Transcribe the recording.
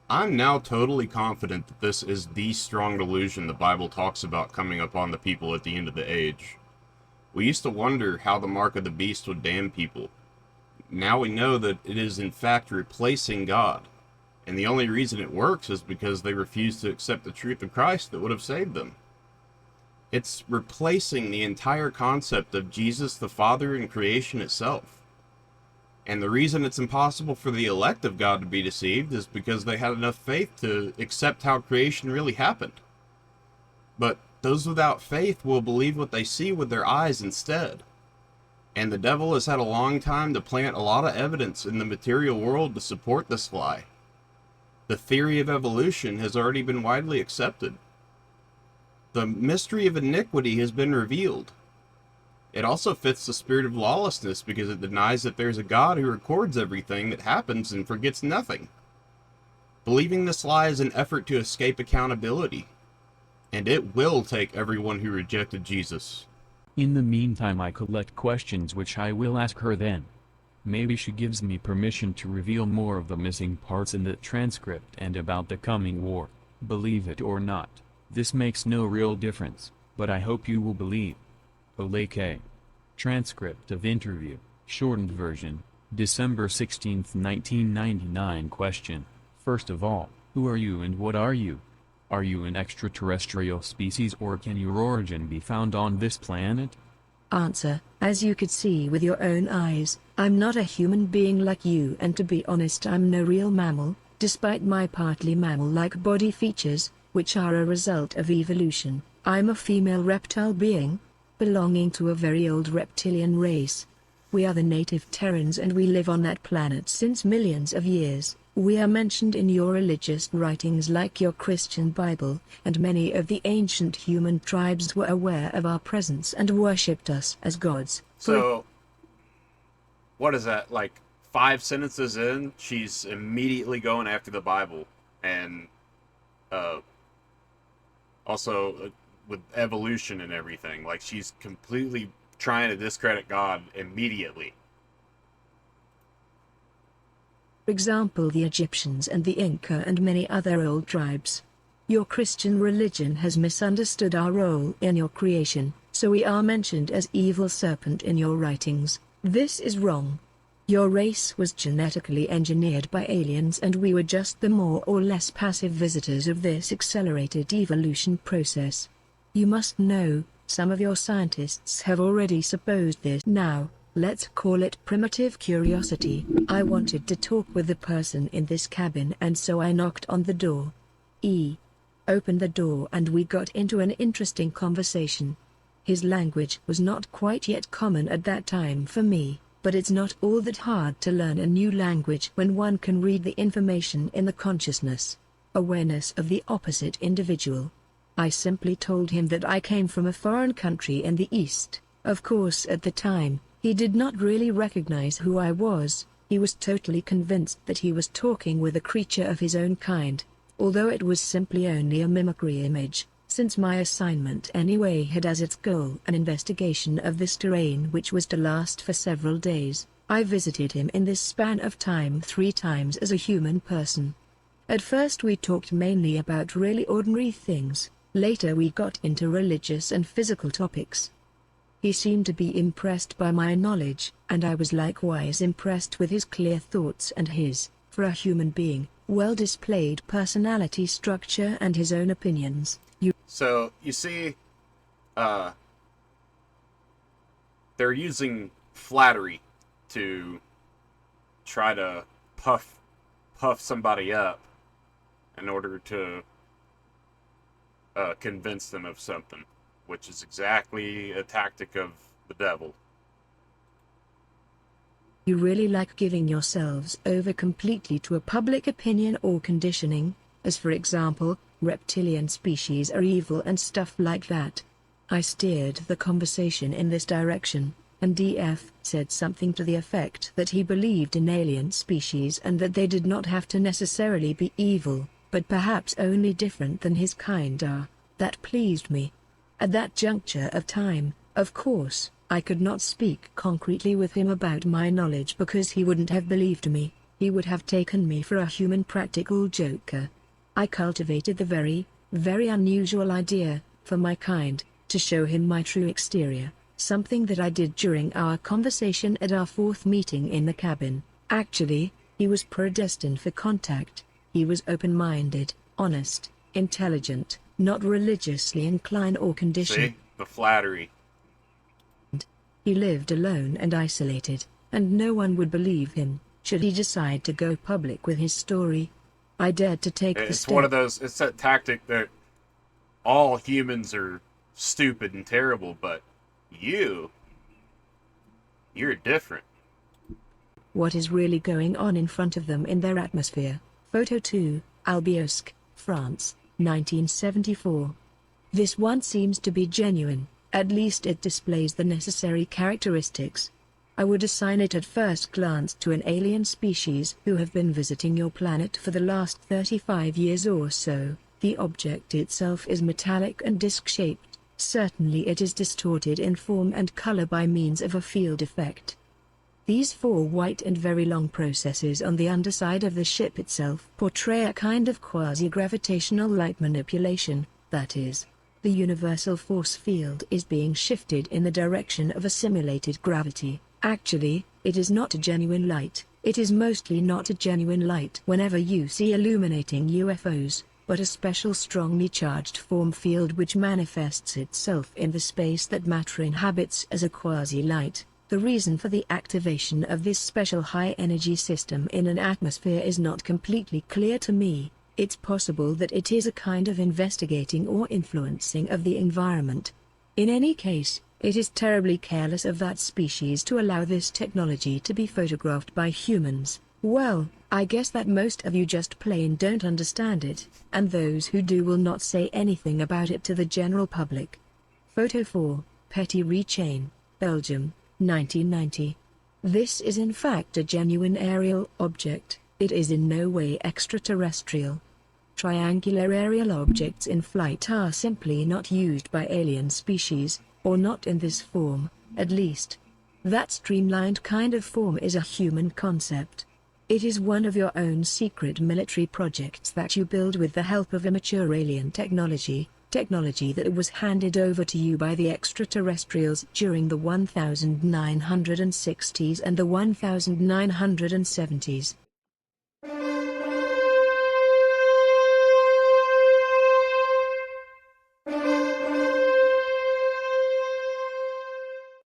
I'm now totally confident that this is the strong delusion the Bible talks about coming upon the people at the end of the age. We used to wonder how the mark of the beast would damn people. Now we know that it is in fact replacing God. And the only reason it works is because they refuse to accept the truth of Christ that would have saved them. It's replacing the entire concept of Jesus the Father and creation itself. And the reason it's impossible for the elect of God to be deceived is because they had enough faith to accept how creation really happened. But those without faith will believe what they see with their eyes instead. And the devil has had a long time to plant a lot of evidence in the material world to support this lie. The theory of evolution has already been widely accepted. The mystery of iniquity has been revealed. It also fits the spirit of lawlessness because it denies that there's a God who records everything that happens and forgets nothing. Believing this lie is an effort to escape accountability, and it will take everyone who rejected Jesus. In the meantime, I collect questions which I will ask her then. Maybe she gives me permission to reveal more of the missing parts in the transcript and about the coming war. Believe it or not, this makes no real difference, but I hope you will believe. Oleke. Transcript of interview, shortened version, December 16, 1999. Question. First of all, who are you and what are you? Are you an extraterrestrial species or can your origin be found on this planet? Answer. As you could see with your own eyes, I'm not a human being like you, and to be honest, I'm no real mammal, despite my partly mammal-like body features, which are a result of evolution. I'm a female reptile being, belonging to a very old reptilian race. We are the native Terrans and we live on that planet since millions of years. We are mentioned in your religious writings like your Christian Bible, and many of the ancient human tribes were aware of our presence and worshipped us as gods. So, what is that, like 5 sentences in, she's immediately going after the Bible, and also with evolution and everything. Like, she's completely trying to discredit God immediately. For example, the Egyptians and the Inca and many other old tribes. Your Christian religion has misunderstood our role in your creation, so we are mentioned as evil serpent in your writings. This is wrong. Your race was genetically engineered by aliens and we were just the more or less passive visitors of this accelerated evolution process. You must know, some of your scientists have already supposed this. Now, let's call it primitive curiosity. I wanted to talk with the person in this cabin and so I knocked on the door. He opened the door and we got into an interesting conversation. His language was not quite yet common at that time for me, but it's not all that hard to learn a new language when one can read the information in the consciousness, awareness of the opposite individual. I simply told him that I came from a foreign country in the East. Of course, at the time, he did not really recognize who I was. He was totally convinced that he was talking with a creature of his own kind, although it was simply only a mimicry image, since my assignment anyway had as its goal an investigation of this terrain which was to last for several days. I visited him in this span of time 3 times as a human person. At first we talked mainly about really ordinary things. Later we got into religious and physical topics. He seemed to be impressed by my knowledge, and I was likewise impressed with his clear thoughts and his, for a human being, well-displayed personality structure and his own opinions. So, you see, they're using flattery to try to puff somebody up in order to convince them of something, which is exactly a tactic of the devil. You really like giving yourselves over completely to a public opinion or conditioning, as for example, reptilian species are evil and stuff like that. I steered the conversation in this direction, and DF said something to the effect that he believed in alien species and that they did not have to necessarily be evil, but perhaps only different than his kind are. That pleased me. At that juncture of time, of course, I could not speak concretely with him about my knowledge because he wouldn't have believed me. he would have taken me for a human practical joker. I cultivated the very, very unusual idea, for my kind, to show him my true exterior, something that I did during our conversation at our fourth meeting in the cabin. Actually, he was predestined for contact. He was open-minded, honest, intelligent, not religiously inclined or conditioned. See? The flattery. He lived alone and isolated, and no one would believe him, should he decide to go public with his story. I dared to take the It's step. one of those, it's that tactic that all humans are stupid and terrible, but you're different. What is really going on in front of them in their atmosphere. Photo 2, Albiosque, France, 1974. This one seems to be genuine, at least it displays the necessary characteristics. I would assign it at first glance to an alien species who have been visiting your planet for the last 35 years or so. The object itself is metallic and disc-shaped. Certainly it is distorted in form and color by means of a field effect. These four white and very long processes on the underside of the ship itself portray a kind of quasi-gravitational light manipulation, that is, the universal force field is being shifted in the direction of a simulated gravity. Actually, it is not a genuine light. It is mostly not a genuine light whenever you see illuminating UFOs, but a special strongly charged form field which manifests itself in the space that matter inhabits as a quasi-light. The reason for the activation of this special high-energy system in an atmosphere is not completely clear to me. It's possible that it is a kind of investigating or influencing of the environment. In any case, it is terribly careless of that species to allow this technology to be photographed by humans. Well, I guess that most of you just plain don't understand it, and those who do will not say anything about it to the general public. Photo 4, Petit Chain, Belgium, 1990. This is in fact a genuine aerial object. It is in no way extraterrestrial. Triangular aerial objects in flight are simply not used by alien species, or not in this form, at least. That streamlined kind of form is a human concept. It is one of your own secret military projects that you build with the help of immature alien technology that was handed over to you by the extraterrestrials during the 1960s and the 1970s.